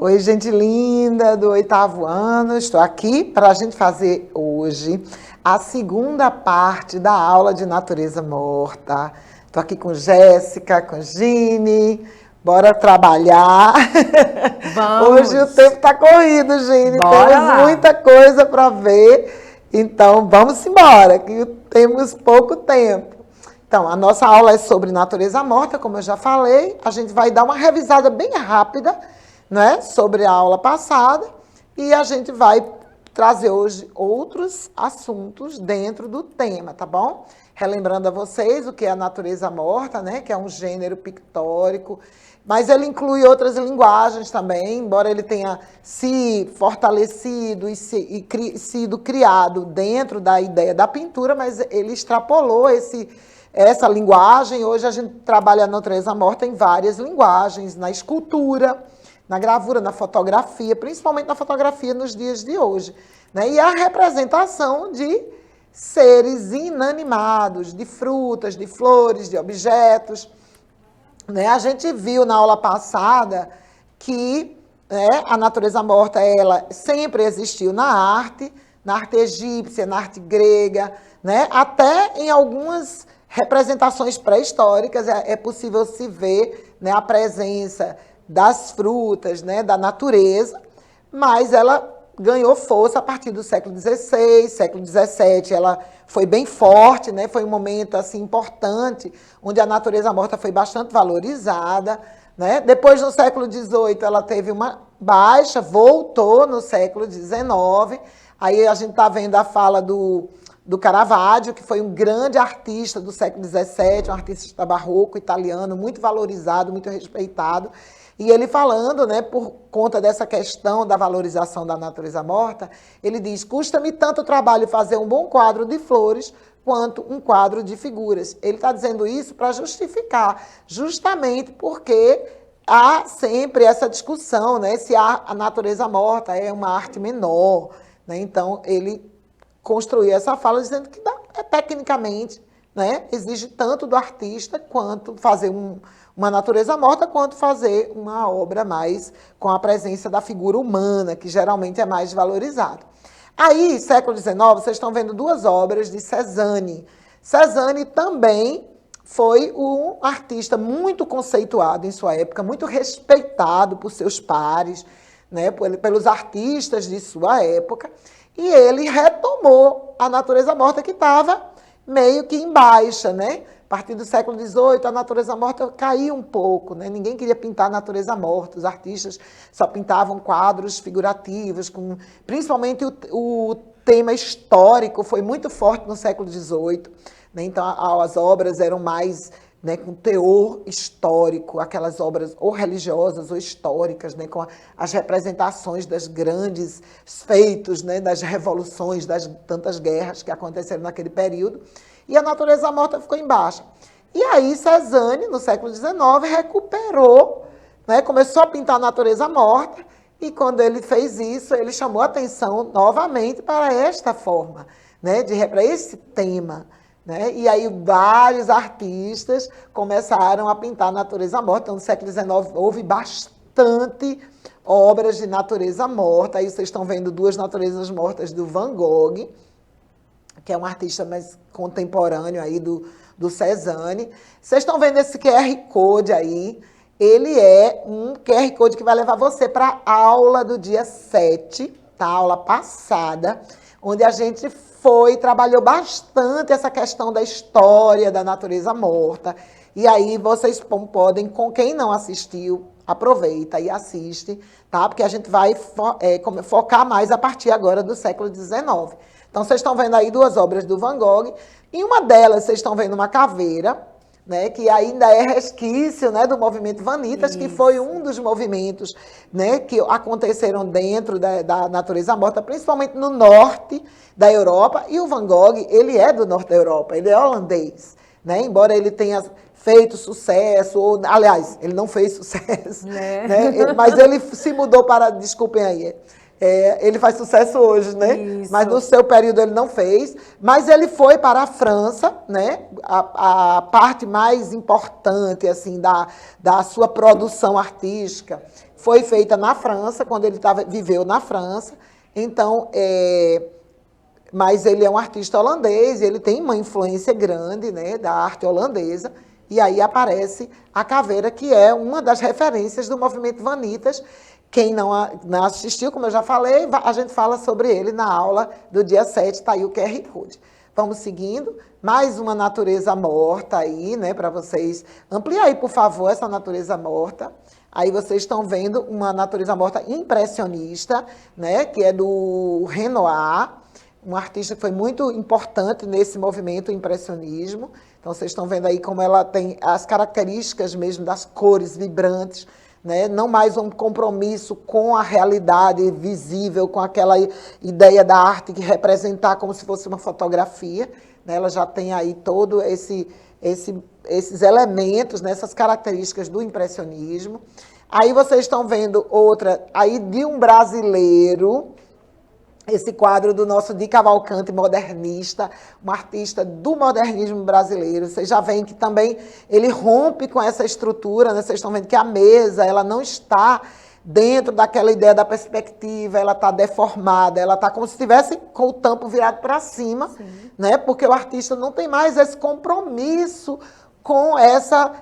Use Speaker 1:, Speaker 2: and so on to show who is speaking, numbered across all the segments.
Speaker 1: Oi, gente linda do 8º ano. Estou aqui para a gente fazer hoje a segunda parte da aula de natureza morta. Estou aqui com Jéssica, com Gine. Bora trabalhar.
Speaker 2: Vamos.
Speaker 1: Hoje o tempo está corrido, Gine.
Speaker 2: Bora
Speaker 1: Temos
Speaker 2: lá.
Speaker 1: muita coisa para ver. Então, vamos embora, que temos pouco tempo. Então, a nossa aula é sobre natureza morta, como eu já falei. A gente vai dar uma revisada bem rápida, né, sobre a aula passada, e a gente vai trazer hoje outros assuntos dentro do tema, tá bom? Relembrando a vocês o que é a natureza morta, né, que é um gênero pictórico, mas ele inclui outras linguagens também, embora ele tenha se fortalecido e sido criado dentro da ideia da pintura, mas ele extrapolou essa linguagem. Hoje a gente trabalha a natureza morta em várias linguagens, na escultura, na gravura, na fotografia, principalmente na fotografia nos dias de hoje, né? E a representação de seres inanimados, de frutas, de flores, de objetos, né? A gente viu na aula passada que, né, a natureza morta ela sempre existiu na arte egípcia, na arte grega, né? Até em algumas representações pré-históricas é possível se ver, né, a presença das frutas, né, da natureza, mas ela ganhou força a partir do século XVI, século XVII, ela foi bem forte, né, foi um momento assim, importante, onde a natureza morta foi bastante valorizada, né. Depois, no século XVIII, ela teve uma baixa, voltou no século XIX, aí a gente está vendo a fala do Caravaggio, que foi um grande artista do século XVII, um artista barroco italiano, muito valorizado, muito respeitado. E ele falando, né, por conta dessa questão da valorização da natureza morta, ele diz: custa-me tanto trabalho fazer um bom quadro de flores quanto um quadro de figuras. Ele está dizendo isso para justificar, justamente porque há sempre essa discussão, né, se a natureza morta é uma arte menor, né? Então, ele construiu essa fala dizendo que tecnicamente, né, exige tanto do artista quanto fazer uma natureza morta, quanto fazer uma obra mais com a presença da figura humana, que geralmente é mais valorizado. Aí, século XIX, vocês estão vendo duas obras de Cézanne. Cézanne também foi um artista muito conceituado em sua época, muito respeitado por seus pares, né, pelos artistas de sua época, e ele retomou a natureza morta que estava meio que em baixa, né? A partir do século XVIII, a natureza morta caiu um pouco, né? Ninguém queria pintar a natureza morta, os artistas só pintavam quadros figurativos, principalmente o tema histórico foi muito forte no século XVIII, né? Então as obras eram mais, né, com teor histórico, aquelas obras ou religiosas ou históricas, né, com as representações das grandes feitos, né, das revoluções, das tantas guerras que aconteceram naquele período, e a natureza morta ficou em baixa. E aí Cézanne, no século XIX, recuperou, né, começou a pintar a natureza morta, e quando ele fez isso, ele chamou a atenção novamente para esta forma, né, para esse tema, né? E aí vários artistas começaram a pintar a natureza morta. Então, no século XIX houve bastante obras de natureza morta. Aí vocês estão vendo duas naturezas mortas do Van Gogh, que é um artista mais contemporâneo aí do Cézanne. Vocês estão vendo esse QR Code aí. Ele é um QR Code que vai levar você para a aula do dia 7, tá? A aula passada, onde a gente trabalhou bastante essa questão da história da natureza morta. E aí vocês podem, com quem não assistiu, aproveita e assiste, tá? Porque a gente vai focar mais a partir agora do século XIX. Então, vocês estão vendo aí duas obras do Van Gogh. Em uma delas, vocês estão vendo uma caveira, né, que ainda é resquício, né, do movimento Vanitas, que foi um dos movimentos, né, que aconteceram dentro da natureza morta, principalmente no norte da Europa. E o Van Gogh, ele é do norte da Europa, ele é holandês, né, embora ele tenha feito sucesso, ou, aliás, ele não fez sucesso, né, mas ele se mudou para, desculpem aí, ele faz sucesso hoje, né? Isso. Mas no seu período ele não fez. Mas ele foi para a França, né? A parte mais importante assim, da sua produção artística foi feita na França, quando ele viveu na França. Então, mas ele é um artista holandês, ele tem uma influência grande, né, da arte holandesa, e aí aparece a caveira, que é uma das referências do movimento Vanitas. Quem não assistiu, como eu já falei, a gente fala sobre ele na aula do dia 7, está aí o QR Code. Vamos seguindo, mais uma natureza morta aí, né, para vocês. Amplia aí, por favor, essa natureza morta. Aí vocês estão vendo uma natureza morta impressionista, né, que é do Renoir, um artista que foi muito importante nesse movimento impressionismo. Então, vocês estão vendo aí como ela tem as características mesmo das cores vibrantes, né? Não mais um compromisso com a realidade visível, com aquela ideia da arte que representar como se fosse uma fotografia, né? Ela já tem aí todo esses elementos, né? Essas características do impressionismo. Aí vocês estão vendo outra aí de um brasileiro, esse quadro do nosso Di Cavalcanti, modernista, um artista do modernismo brasileiro. Vocês já veem que também ele rompe com essa estrutura, né? Vocês estão vendo que a mesa ela não está dentro daquela ideia da perspectiva, ela está deformada, ela está como se estivesse com o tampo virado para cima, né? Porque o artista não tem mais esse compromisso com essa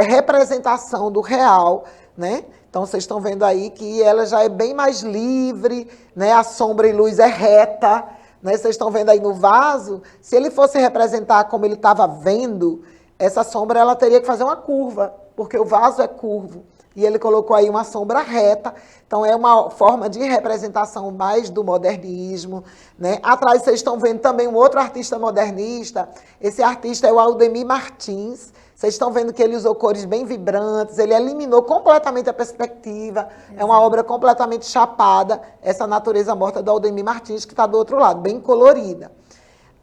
Speaker 1: representação do real, né? Então, vocês estão vendo aí que ela já é bem mais livre, né? A sombra e luz é reta, né? Vocês estão vendo aí no vaso, se ele fosse representar como ele estava vendo, essa sombra ela teria que fazer uma curva, porque o vaso é curvo. E ele colocou aí uma sombra reta, então é uma forma de representação mais do modernismo, né? Atrás vocês estão vendo também um outro artista modernista, esse artista é o Aldemir Martins. Vocês estão vendo que ele usou cores bem vibrantes, ele eliminou completamente a perspectiva, é uma obra completamente chapada, essa natureza morta do Aldemir Martins, que está do outro lado, bem colorida.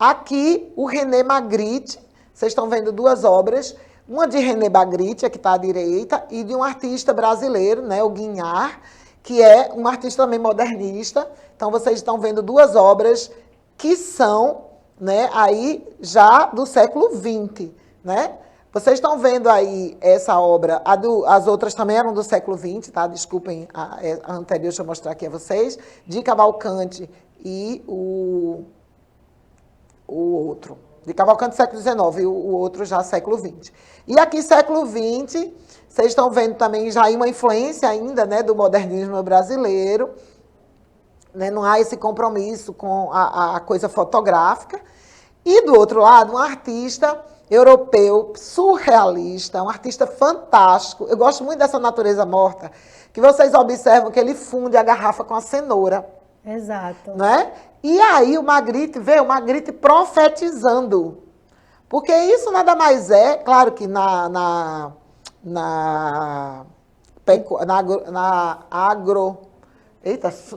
Speaker 1: Aqui, o René Magritte, vocês estão vendo duas obras, uma de René Magritte, que está à direita, e de um artista brasileiro, né, o Guignard, que é um artista também modernista. Então, vocês estão vendo duas obras que são, né, aí já do século XX, né? Vocês estão vendo aí essa obra, as outras também eram do século XX, tá? Desculpem, a anterior, deixa eu mostrar aqui a vocês. Di Cavalcanti e o outro. Di Cavalcanti, século XIX, e o outro já século XX. E aqui, século XX, vocês estão vendo também já aí uma influência ainda, né, do modernismo brasileiro, né? Não há esse compromisso com a coisa fotográfica. E, do outro lado, um artista europeu, surrealista, um artista fantástico. Eu gosto muito dessa natureza morta, que vocês observam que ele funde a garrafa com a cenoura.
Speaker 2: Exato.
Speaker 1: Né? E aí o Magritte, vê o Magritte profetizando. Porque isso nada mais é, claro que na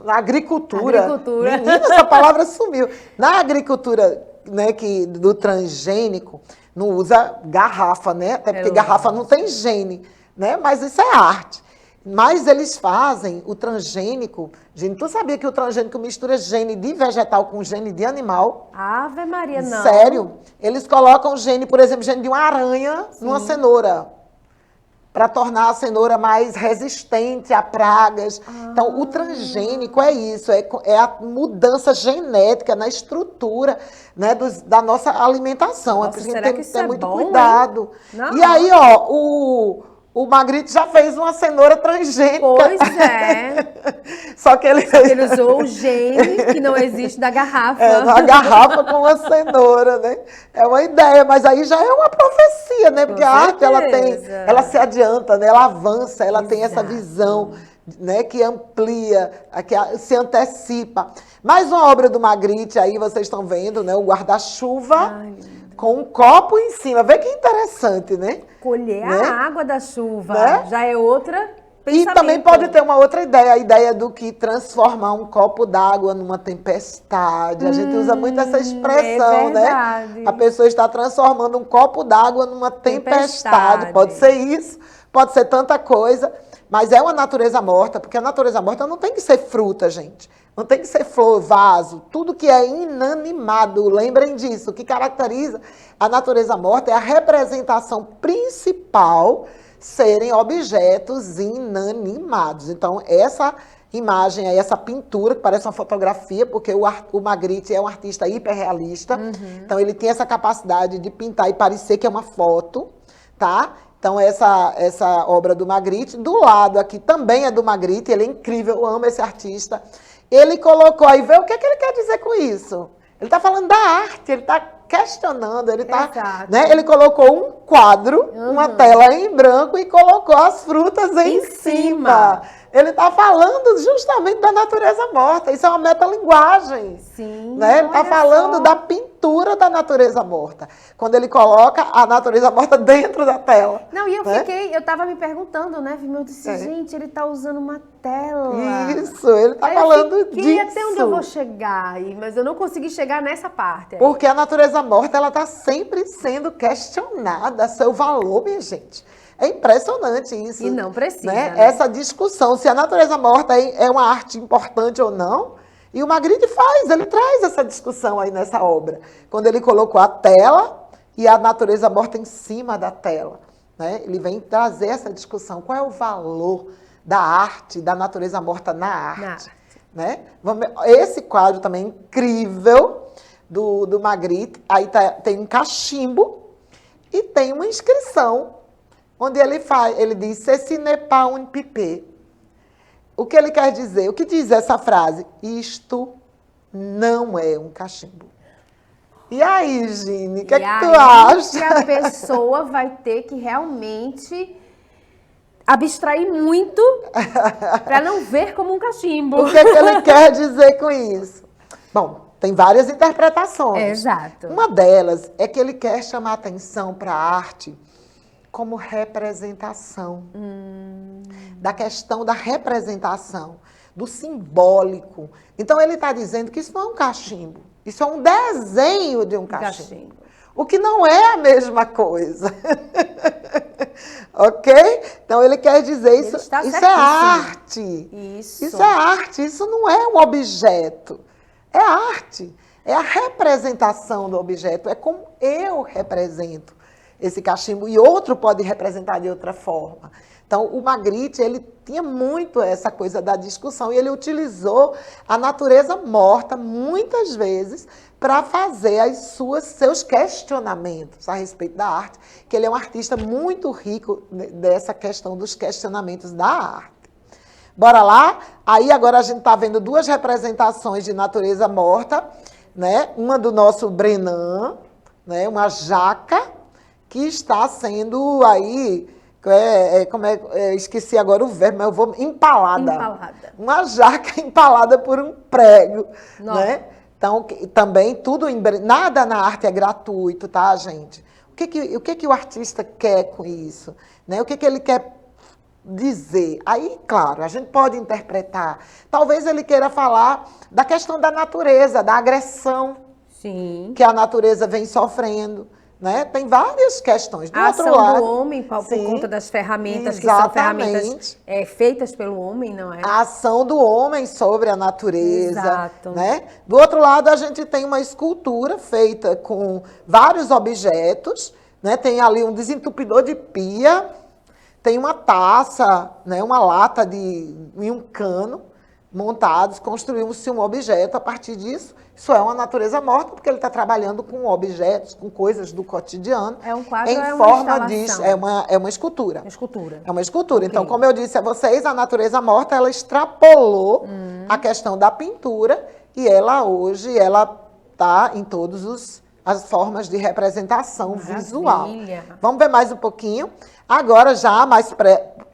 Speaker 1: agricultura. Menina, essa palavra sumiu. Na agricultura, né, do transgênico, não usa garrafa, né? Até porque garrafa não tem gene, né? Mas isso é arte. Mas eles fazem o transgênico. Gente, tu sabia que o transgênico mistura gene de vegetal com gene de animal?
Speaker 2: Ave Maria, não.
Speaker 1: Sério? Eles colocam gene, por exemplo, gene de uma aranha numa cenoura, para tornar a cenoura mais resistente a pragas. Então, o transgênico é isso, é a mudança genética na estrutura, né, da nossa alimentação.
Speaker 2: Nossa,
Speaker 1: é porque
Speaker 2: será
Speaker 1: tem
Speaker 2: que
Speaker 1: que
Speaker 2: isso
Speaker 1: ter
Speaker 2: é
Speaker 1: muito
Speaker 2: bom,
Speaker 1: cuidado.
Speaker 2: Não.
Speaker 1: E aí, ó, o Magritte já fez uma cenoura transgênica.
Speaker 2: Pois é.
Speaker 1: Só que ele
Speaker 2: usou o gene que não existe da garrafa.
Speaker 1: A garrafa com uma cenoura, né? É uma ideia, mas aí já é uma profecia, né? Porque a arte, ela se adianta, né? Ela avança, ela tem essa visão, né? Que amplia, que se antecipa. Mais uma obra do Magritte aí, vocês estão vendo, né? O guarda-chuva com um copo em cima. Vê que interessante, né?
Speaker 2: Colher
Speaker 1: né?
Speaker 2: a água da chuva,
Speaker 1: né?
Speaker 2: já é outra pensamento.
Speaker 1: E também pode ter uma outra ideia, a ideia do que transformar um copo d'água numa tempestade. A gente usa muito essa expressão, né? A pessoa está transformando um copo d'água numa tempestade. Pode ser isso, pode ser tanta coisa, mas é uma natureza morta, porque a natureza morta não tem que ser fruta, gente. Não tem que ser flor, vaso, tudo que é inanimado. Lembrem disso, o que caracteriza a natureza morta é a representação principal serem objetos inanimados. Então, essa imagem aí, essa pintura, que parece uma fotografia, porque o Magritte é um artista hiperrealista, então ele tem essa capacidade de pintar e parecer que é uma foto, tá? Então, essa obra do Magritte, do lado aqui também é do Magritte, ele é incrível, eu amo esse artista. Ele colocou aí, vê o que ele quer dizer com isso. Ele está falando da arte, ele está questionando, ele tá, né? Ele colocou um quadro, uma tela em branco e colocou as frutas em cima. Ele está falando justamente da natureza morta. Isso é uma metalinguagem.
Speaker 2: Sim.
Speaker 1: Né? Ele está falando da pintura da natureza morta. Quando ele coloca a natureza morta dentro da tela.
Speaker 2: Não, e eu estava me perguntando, né? Eu disse, gente, ele está usando uma tela.
Speaker 1: Isso, ele está falando disso.
Speaker 2: Até onde eu vou chegar, mas eu não consegui chegar nessa parte.
Speaker 1: Porque a natureza morta, ela está sempre sendo questionada, seu valor, minha gente. É impressionante isso.
Speaker 2: E não precisa,
Speaker 1: né?
Speaker 2: né?
Speaker 1: Essa discussão, se a natureza morta é uma arte importante ou não. E o Magritte ele traz essa discussão aí nessa obra. Quando ele colocou a tela e a natureza morta em cima da tela. Né? Ele vem trazer essa discussão. Qual é o valor da arte, da natureza morta na arte? Né? Esse quadro também é incrível do Magritte. Aí tem um cachimbo e tem uma inscrição onde ele diz, ceci n'est pas un pipé. O que ele quer dizer? O que diz essa frase? Isto não é um cachimbo. E aí, Gine, o que é que tu acha?
Speaker 2: Que a pessoa vai ter que realmente abstrair muito para não ver como um cachimbo.
Speaker 1: O que é que ele quer dizer com isso? Bom, tem várias interpretações.
Speaker 2: Exato.
Speaker 1: Uma delas é que ele quer chamar atenção para a arte como representação, da questão da representação, do simbólico. Então, ele está dizendo que isso não é um cachimbo, isso é um desenho de um cachimbo. O que não é a mesma coisa. Ok? Então, ele quer dizer isso é arte. Isso é arte, isso não é um objeto. É arte, é a representação do objeto, é como eu represento esse cachimbo, e outro pode representar de outra forma. Então, o Magritte, ele tinha muito essa coisa da discussão, e ele utilizou a natureza morta, muitas vezes, para fazer seus questionamentos a respeito da arte, que ele é um artista muito rico dessa questão dos questionamentos da arte. Bora lá? Aí, agora a gente está vendo duas representações de natureza morta, né? Uma do nosso Brenan, né? Uma jaca, que está sendo aí, esqueci agora o verbo, mas eu vou empalada. Uma jaca empalada por um prego, né? Então, também nada na arte é gratuito, tá, gente? O que o artista quer com isso? Né? O que ele quer dizer? Aí, claro, a gente pode interpretar. Talvez ele queira falar da questão da natureza, da agressão que a natureza vem sofrendo. Né? Tem várias questões.
Speaker 2: A ação do homem, por conta das ferramentas, que são ferramentas feitas pelo homem, não é?
Speaker 1: A ação do homem sobre a natureza.
Speaker 2: Exato.
Speaker 1: Né? Do outro lado, a gente tem uma escultura feita com vários objetos. Né? Tem ali um desentupidor de pia, tem uma taça, né? Uma lata e um cano montados, construímos-se um objeto a partir disso. Isso é uma natureza morta, porque ele está trabalhando com objetos, com coisas do cotidiano.
Speaker 2: É um quadro,
Speaker 1: em forma disso. É uma escultura. É uma escultura. Okay. Então, como eu disse a vocês, a natureza morta, ela extrapolou a questão da pintura, e ela hoje, ela está em todas as formas de representação visual. Vamos ver mais um pouquinho. Agora, já mais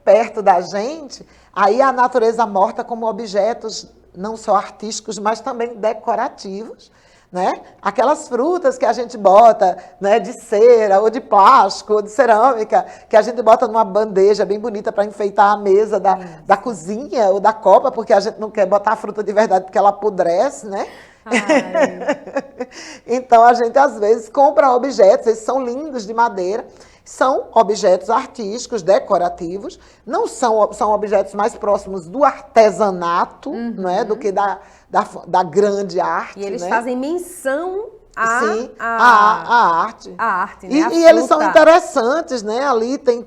Speaker 1: perto da gente, aí a natureza morta como objetos não só artísticos, mas também decorativos, né? Aquelas frutas que a gente bota, né, de cera, ou de plástico, ou de cerâmica, que a gente bota numa bandeja bem bonita para enfeitar a mesa da cozinha ou da copa, porque a gente não quer botar a fruta de verdade porque ela apodrece, né? Então, a gente, às vezes, compra objetos, eles são lindos de madeira, são objetos artísticos, decorativos, não são objetos mais próximos do artesanato, não é, do que da grande arte.
Speaker 2: E eles fazem menção
Speaker 1: Sim, a arte.
Speaker 2: A arte, né?
Speaker 1: E
Speaker 2: A
Speaker 1: eles são
Speaker 2: fruta.
Speaker 1: interessantes, né? Ali tem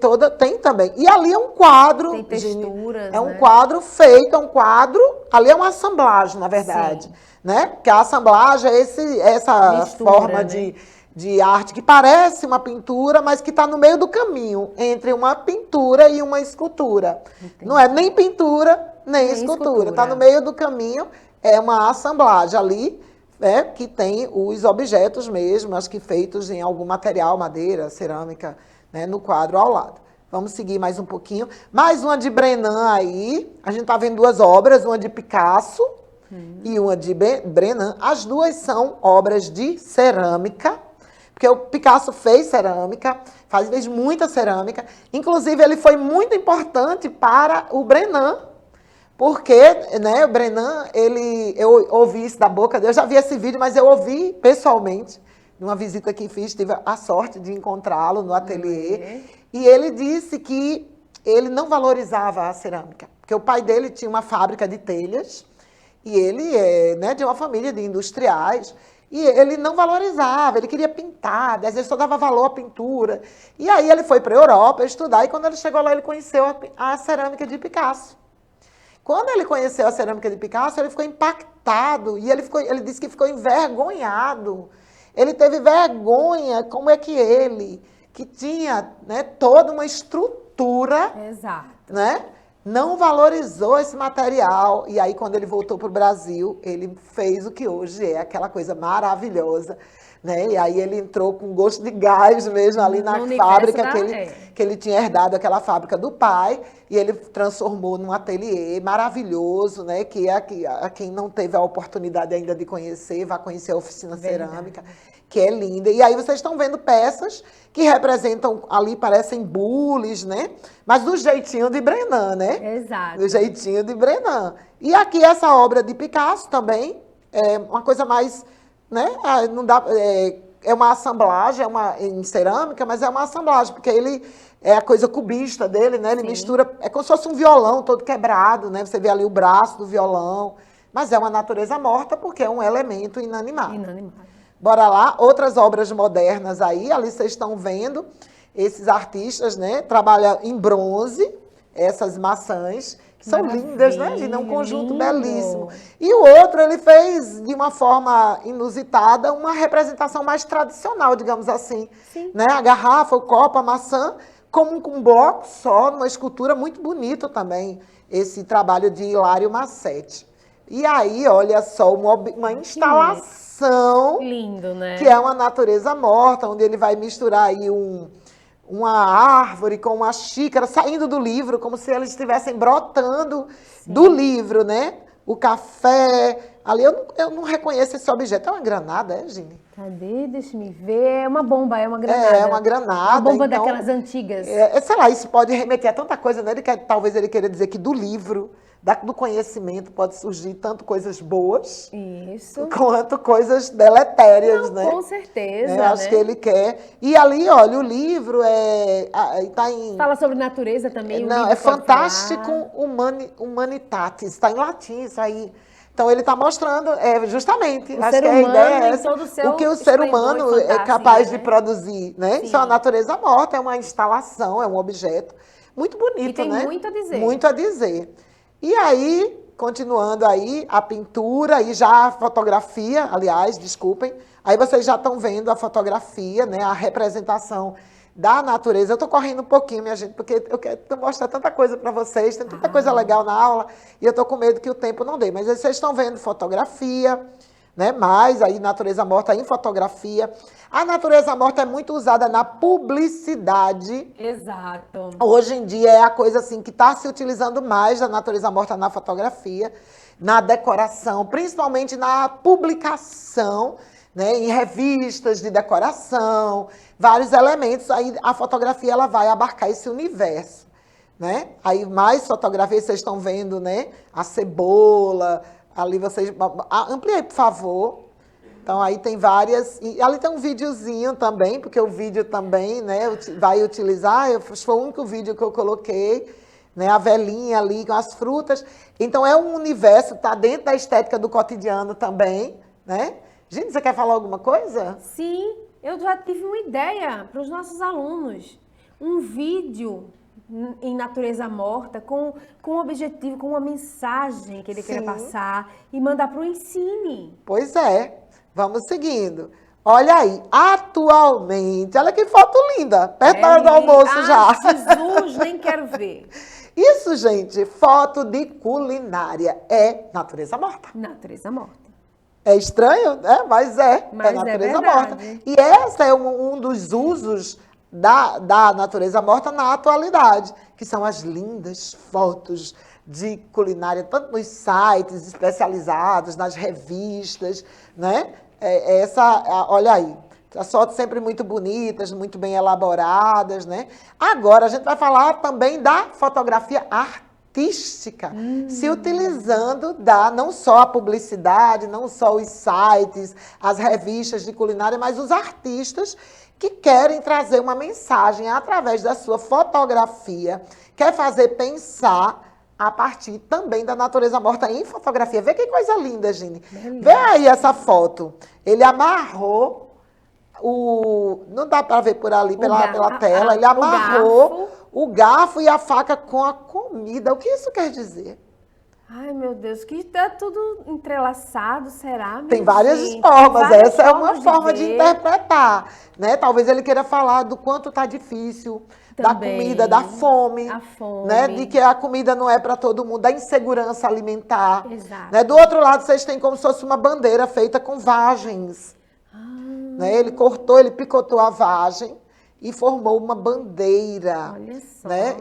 Speaker 1: também. E ali é um quadro,
Speaker 2: Tem texturas,
Speaker 1: é um
Speaker 2: né?
Speaker 1: quadro feito, é um quadro, ali é uma assemblagem, na verdade,
Speaker 2: Sim.
Speaker 1: né? Porque a assemblagem é essa
Speaker 2: Mistura,
Speaker 1: forma
Speaker 2: né?
Speaker 1: de arte que parece uma pintura, mas que está no meio do caminho entre uma pintura e uma escultura. Não é nem pintura, nem escultura. Está no meio do caminho, é uma assemblagem ali, que tem os objetos mesmo, acho que feitos em algum material, madeira, cerâmica, né, no quadro ao lado. Vamos seguir mais um pouquinho. Mais uma de Brenan aí. A gente está vendo duas obras, uma de Picasso e uma de Brenan. As duas são obras de cerâmica, porque o Picasso fez cerâmica, fez muita cerâmica. Inclusive, ele foi muito importante para o Brenan, porque, né, o Brenan, eu ouvi isso da boca dele, eu já vi esse vídeo, mas eu ouvi pessoalmente, numa visita que fiz, tive a sorte de encontrá-lo no ateliê, e ele disse que ele não valorizava a cerâmica, porque o pai dele tinha uma fábrica de telhas, e ele é, né, de uma família de industriais, e ele não valorizava, ele queria pintar, às vezes só dava valor à pintura. E aí ele foi para a Europa estudar, e quando ele chegou lá, ele conheceu a cerâmica de Picasso. Quando ele conheceu a cerâmica de Picasso, ele ficou impactado e ele disse que ficou envergonhado. Ele teve vergonha, como é que ele, que tinha, né, toda uma estrutura,
Speaker 2: Exato.
Speaker 1: né, não valorizou esse material. E aí, quando ele voltou para o Brasil, ele fez o que hoje é aquela coisa maravilhosa. Né? E aí ele entrou com gosto de gás mesmo ali na fábrica que ele tinha herdado, aquela fábrica do pai, e ele transformou num ateliê maravilhoso, né? Que a quem não teve a oportunidade ainda de conhecer, vai conhecer a oficina cerâmica, que é linda. E aí vocês estão vendo peças que representam ali, parecem bules, né? Mas do jeitinho de Brenan, né?
Speaker 2: Exato.
Speaker 1: Do jeitinho de Brenan. E aqui essa obra de Picasso também, é uma coisa mais, né? Não dá, é uma assemblagem, em cerâmica, mas é uma assemblagem, porque ele é a coisa cubista dele, né? Ele mistura, é como se fosse um violão todo quebrado, né? Você vê ali o braço do violão, mas é uma natureza morta porque é um elemento inanimado. Bora lá, outras obras modernas aí, ali vocês estão vendo esses artistas, né? Trabalham em bronze, essas maçãs, que são lindas, né, Gina? É um conjunto belíssimo. E o outro, ele fez, de uma forma inusitada, uma representação mais tradicional, digamos assim. Né? A garrafa, o copo, a maçã, como um bloco só, numa escultura muito bonita também, esse trabalho de Hilário Massetti. E aí, olha só, uma instalação,
Speaker 2: lindo, né?
Speaker 1: Que é uma natureza morta, onde ele vai misturar aí uma árvore com uma xícara, saindo do livro, como se eles estivessem brotando do livro, né? O café. Ali eu não reconheço esse objeto. É uma granada, é, Gine?
Speaker 2: Cadê? Deixa me ver. É uma bomba, é uma granada.
Speaker 1: É uma granada.
Speaker 2: Uma bomba então, daquelas antigas.
Speaker 1: Sei lá, isso pode remeter a tanta coisa, né? Talvez ele queira dizer que do livro, do conhecimento, pode surgir tanto coisas boas.
Speaker 2: Isso.
Speaker 1: Quanto coisas deletérias, né?
Speaker 2: Com certeza.
Speaker 1: Eu acho que ele quer. E ali, olha, o livro
Speaker 2: fala sobre natureza também.
Speaker 1: Não, é Fantástico Humanitatis. Está em latim isso aí. Então ele está mostrando, justamente, acho que a ideia é essa, o que o ser humano é capaz de produzir, né? Isso é uma natureza morta, é uma instalação, é um objeto muito bonito,
Speaker 2: e tem
Speaker 1: né?
Speaker 2: muito a dizer.
Speaker 1: Muito a dizer. E aí, continuando aí, a pintura e já a fotografia, aliás, desculpem, aí vocês já estão vendo a fotografia, né? A representação da natureza. Eu estou correndo um pouquinho, minha gente, porque eu quero mostrar tanta coisa para vocês, tem tanta coisa legal na aula, e eu estou com medo que o tempo não dê. Mas aí vocês estão vendo fotografia, né? Mais aí natureza morta em fotografia. A natureza morta é muito usada na publicidade.
Speaker 2: Exato.
Speaker 1: Hoje em dia é a coisa assim que está se utilizando mais da natureza morta na fotografia, na decoração, principalmente na publicação, né, em revistas de decoração, vários elementos. Aí a fotografia ela vai abarcar esse universo, né? Aí mais fotografias vocês estão vendo, né? A cebola, ali vocês ampliei, por favor. Então aí tem várias, e ali tem um videozinho também, porque o vídeo também, né, vai utilizar, foi o único vídeo que eu coloquei, né, a velhinha ali com as frutas. Então é um universo, está dentro da estética do cotidiano também, né? Gente, você quer falar alguma coisa?
Speaker 2: Sim, eu já tive uma ideia para os nossos alunos. Um vídeo em natureza morta, com um objetivo, com uma mensagem que ele queira
Speaker 1: Sim.
Speaker 2: passar e mandar para o Ensine.
Speaker 1: Pois é, vamos seguindo. Olha aí, atualmente, olha que foto linda, perto da hora do almoço já.
Speaker 2: Jesus, nem quero ver.
Speaker 1: Isso, gente, foto de culinária é natureza morta.
Speaker 2: Natureza morta.
Speaker 1: É estranho, né? Mas é natureza morta. E esse é um dos usos da natureza morta na atualidade, que são as lindas fotos de culinária, tanto nos sites especializados, nas revistas, né? Olha aí, as fotos sempre muito bonitas, muito bem elaboradas, né? Agora a gente vai falar também da fotografia artística, se utilizando não só a publicidade, não só os sites, as revistas de culinária, mas os artistas que querem trazer uma mensagem através da sua fotografia, quer fazer pensar a partir também da natureza morta em fotografia. Vê que coisa linda, Gine. Vê aí essa foto. Ele amarrou não dá para ver por ali, pela tela. Ele amarrou o garfo e a faca com a comida. O que isso quer dizer?
Speaker 2: Ai, meu Deus, que tá tudo entrelaçado, será?
Speaker 1: Tem várias formas. Essa é uma forma de interpretar, né? Talvez ele queira falar do quanto tá difícil, da comida, da fome, né? De que a comida não é para todo mundo, da insegurança alimentar.
Speaker 2: Exato.
Speaker 1: Né? Do outro lado, vocês têm como se fosse uma bandeira feita com vagens. Né? Ele picotou a vagem e formou uma bandeira.
Speaker 2: Olha só.
Speaker 1: Né?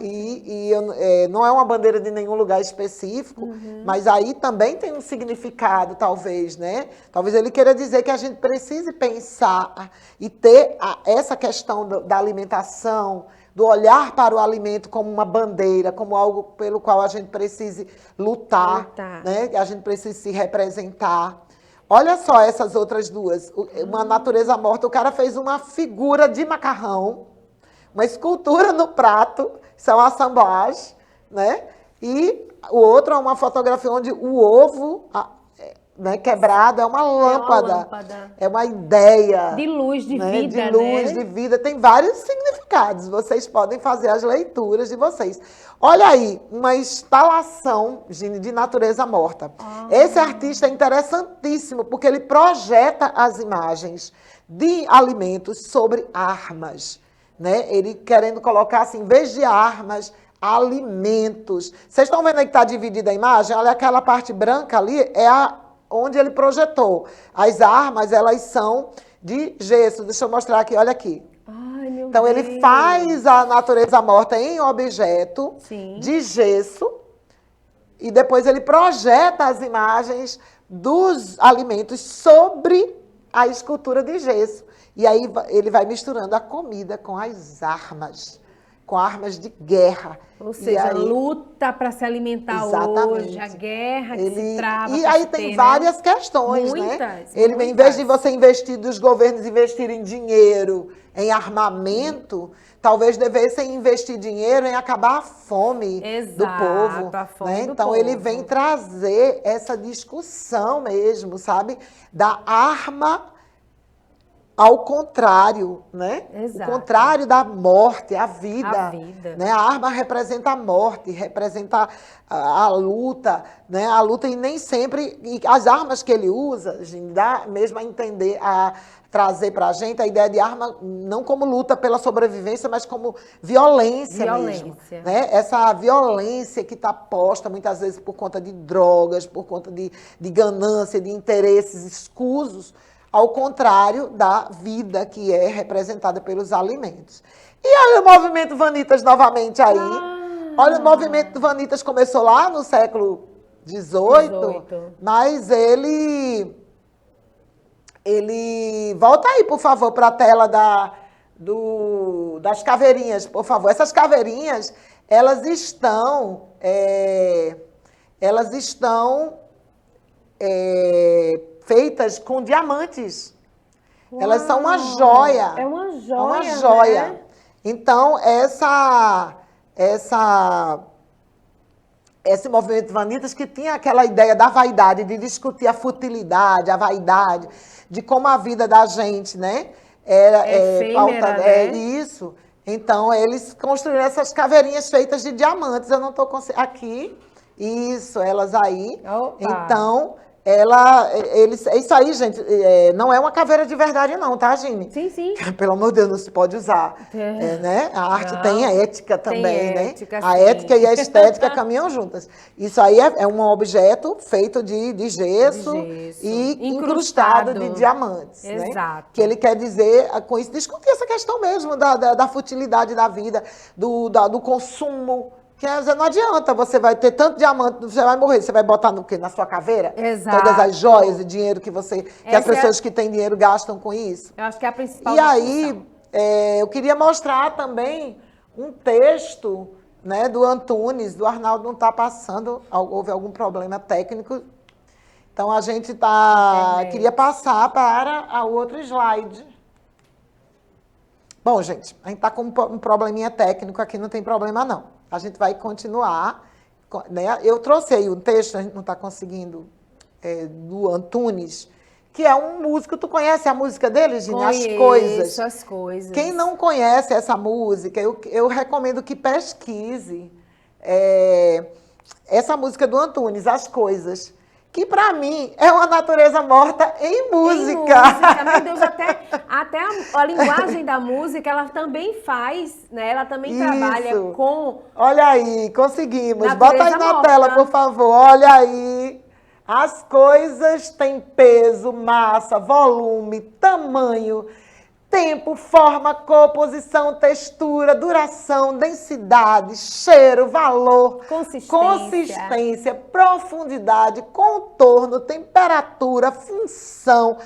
Speaker 1: Não é uma bandeira de nenhum lugar específico, mas aí também tem um significado, talvez, né? Talvez ele queira dizer que a gente precise pensar e ter essa questão da alimentação, do olhar para o alimento como uma bandeira, como algo pelo qual a gente precise lutar. Né? Que a gente precise se representar. Olha só essas outras duas. Uma natureza morta, o cara fez uma figura de macarrão, uma escultura no prato, isso é uma assemblage, né? E o outro é uma fotografia onde o ovo, né, quebrado é uma lâmpada. É uma ideia.
Speaker 2: De luz, de
Speaker 1: né?
Speaker 2: vida,
Speaker 1: De luz, de vida. Tem vários significados. Vocês podem fazer as leituras de vocês. Olha aí, uma instalação, Gine, de natureza morta. Esse artista é interessantíssimo, porque ele projeta as imagens de alimentos sobre armas. Né? Ele querendo colocar, assim, em vez de armas, alimentos. Vocês estão vendo aí que está dividida a imagem? Olha, aquela parte branca ali é onde ele projetou. As armas, elas são de gesso. Deixa eu mostrar aqui, olha aqui.
Speaker 2: Ai, meu
Speaker 1: então,
Speaker 2: Deus.
Speaker 1: ele faz a natureza morta em objeto de gesso e depois ele projeta as imagens dos alimentos sobre a escultura de gesso. E aí ele vai misturando a comida com as armas, com armas de guerra.
Speaker 2: Ou seja, luta para se alimentar hoje, a guerra que se trava.
Speaker 1: E aí tem várias questões, né? Ele, em vez de você investir, dos governos investirem dinheiro em armamento, talvez devessem investir dinheiro em acabar a fome do povo.
Speaker 2: A fome
Speaker 1: né?
Speaker 2: do
Speaker 1: Então,
Speaker 2: povo.
Speaker 1: ele vem trazer essa discussão mesmo, sabe? Da arma ao contrário, né?
Speaker 2: Exato.
Speaker 1: O contrário da morte, a vida.
Speaker 2: A vida.
Speaker 1: Né? A arma representa a morte, representa a luta, né? A luta e nem sempre... E as armas que ele usa, gente, dá mesmo a entender, a trazer para a gente a ideia de arma não como luta pela sobrevivência, mas como violência mesmo. Né? Essa violência que está posta muitas vezes por conta de drogas, por conta de ganância, de interesses escusos, ao contrário da vida que é representada pelos alimentos. E olha o movimento Vanitas novamente aí. Olha, o movimento Vanitas começou lá no século XVIII, mas ele volta aí, por favor, para a tela das caveirinhas, por favor. Essas caveirinhas, elas estão feitas com diamantes. Uau, elas são uma joia.
Speaker 2: É uma joia.
Speaker 1: É uma joia.
Speaker 2: Né?
Speaker 1: Então, esse movimento Vanitas que tinha aquela ideia da vaidade, de discutir a futilidade, a vaidade, de como a vida da gente, né?
Speaker 2: Efêmera, né?
Speaker 1: Isso. Então, eles construíram essas caveirinhas feitas de diamantes. Eu não estou aqui. Isso, elas aí.
Speaker 2: Opa.
Speaker 1: Então, isso aí, gente, não é uma caveira de verdade, não, tá, Gine?
Speaker 2: Sim, sim.
Speaker 1: Pelo amor de Deus, não se pode usar. Né? A arte
Speaker 2: Não,
Speaker 1: tem a ética também,
Speaker 2: tem ética,
Speaker 1: né? A
Speaker 2: sim.
Speaker 1: ética e a estética caminham juntas. Isso aí é um objeto feito de gesso e incrustado de diamantes.
Speaker 2: Exato.
Speaker 1: Né? Que ele quer dizer, com isso, discutir essa questão mesmo da futilidade da vida, do consumo. Quer dizer, não adianta, você vai ter tanto diamante, você vai morrer, você vai botar no quê? Na sua caveira?
Speaker 2: Exato.
Speaker 1: Todas as joias e dinheiro que as pessoas que têm dinheiro gastam com isso.
Speaker 2: Eu acho que é a principal
Speaker 1: E aí, eu queria mostrar também um texto, né, do Antunes, do Arnaldo não está passando, houve algum problema técnico. Então, a gente queria passar para o outro slide. Bom, gente, a gente está com um probleminha técnico aqui, não tem problema não. A gente vai continuar, né? Eu trouxe aí um texto, a gente não está conseguindo, do Antunes, que é um músico. Tu conhece a música dele, Gine?
Speaker 2: Conheço, As Coisas.
Speaker 1: Quem não conhece essa música, eu recomendo que pesquise essa música do Antunes, As Coisas. Que para mim é uma natureza morta em música.
Speaker 2: Meu Deus, até a linguagem da música, ela também faz, né? Ela também trabalha com...
Speaker 1: Olha aí, conseguimos.
Speaker 2: Natureza
Speaker 1: Bota aí na
Speaker 2: morta.
Speaker 1: tela, por favor. Olha aí. As coisas têm peso, massa, volume, tamanho, tempo, forma, composição, textura, duração, densidade, cheiro, valor, consistência, profundidade, contorno, temperatura, função,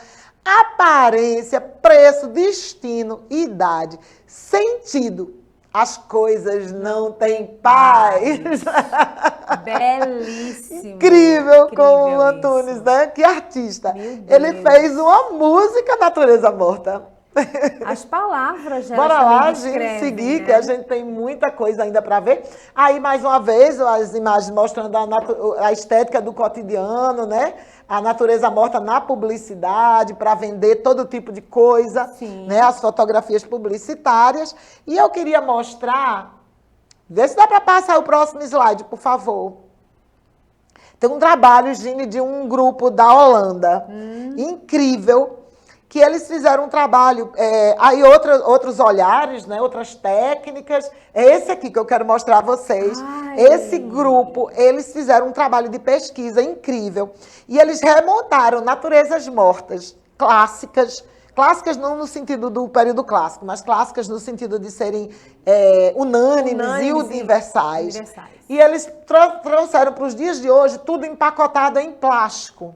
Speaker 1: aparência, preço, destino, idade, sentido. As coisas não têm paz.
Speaker 2: Belíssimo.
Speaker 1: Incrível como o Antunes, né? Que artista. Ele fez uma música Natureza Morta.
Speaker 2: As palavras já
Speaker 1: Bora lá, gente, seguir,
Speaker 2: né?
Speaker 1: que a gente tem muita coisa ainda para ver. Aí, mais uma vez, as imagens mostrando a estética do cotidiano, né? A natureza morta na publicidade, para vender todo tipo de coisa, né? As fotografias publicitárias. E eu queria mostrar, vê se dá para passar o próximo slide, por favor. Tem um trabalho, Gine, de um grupo da Holanda, incrível, que eles fizeram um trabalho, aí outros olhares, né, outras técnicas. É esse aqui que eu quero mostrar a vocês. Esse grupo, eles fizeram um trabalho de pesquisa incrível. E eles remontaram naturezas mortas clássicas, clássicas não no sentido do período clássico, mas clássicas no sentido de serem unânimes e universais. E eles trouxeram para os dias de hoje tudo empacotado em plástico.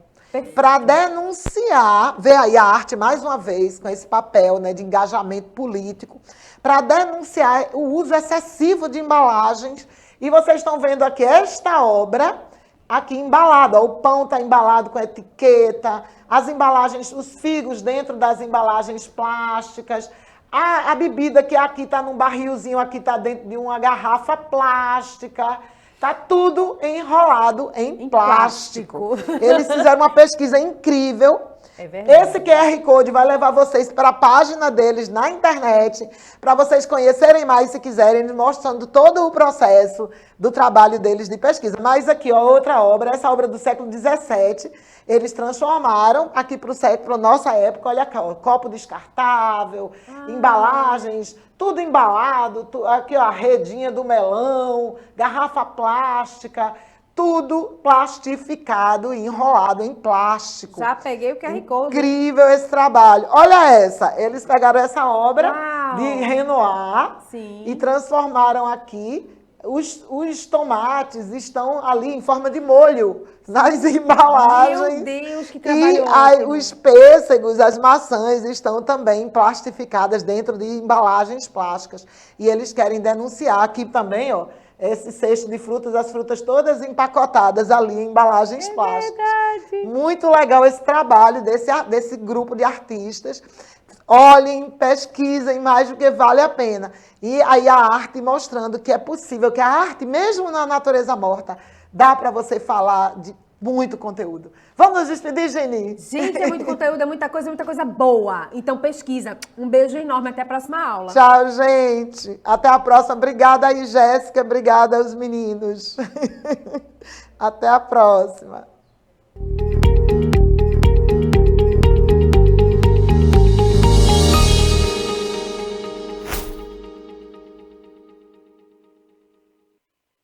Speaker 1: Para denunciar, ver aí a arte mais uma vez, com esse papel, né, de engajamento político, para denunciar o uso excessivo de embalagens. E vocês estão vendo aqui esta obra, aqui embalada. O pão está embalado com etiqueta, as embalagens, os figos dentro das embalagens plásticas, a bebida que aqui está num barrilzinho, aqui está dentro de uma garrafa plástica. Está tudo enrolado em plástico. Eles fizeram uma pesquisa incrível. É verdade. Esse QR Code vai levar vocês para a página deles na internet, para vocês conhecerem mais, se quiserem, mostrando todo o processo do trabalho deles de pesquisa. Mas aqui, ó, outra obra, essa obra do século XVII, eles transformaram aqui para o século, nossa época, olha cá, ó, copo descartável, embalagens, tudo embalado, aqui ó, a redinha do melão, garrafa plástica, tudo plastificado e enrolado em plástico.
Speaker 2: Já peguei o QR Code.
Speaker 1: Incrível esse trabalho. Olha essa, eles pegaram essa obra de Renoir e transformaram aqui. Os tomates estão ali em forma de molho nas embalagens.
Speaker 2: Meu Deus, que trabalho ótimo.
Speaker 1: Os pêssegos, as maçãs estão também plastificadas dentro de embalagens plásticas. E eles querem denunciar aqui também, ó, esse cesto de frutas, as frutas todas empacotadas ali em embalagens plásticas.
Speaker 2: Verdade.
Speaker 1: Muito legal esse trabalho desse grupo de artistas. Olhem, pesquisem mais do que vale a pena. E aí a arte mostrando que é possível, que a arte, mesmo na natureza morta, Dá para você falar de muito conteúdo. Vamos nos despedir, Geni?
Speaker 2: Gente, é muito conteúdo, é muita coisa boa. Então pesquisa. Um beijo enorme, até a próxima aula.
Speaker 1: Tchau, gente. Até a próxima. Obrigada aí, Jéssica. Obrigada aos meninos. Até a próxima.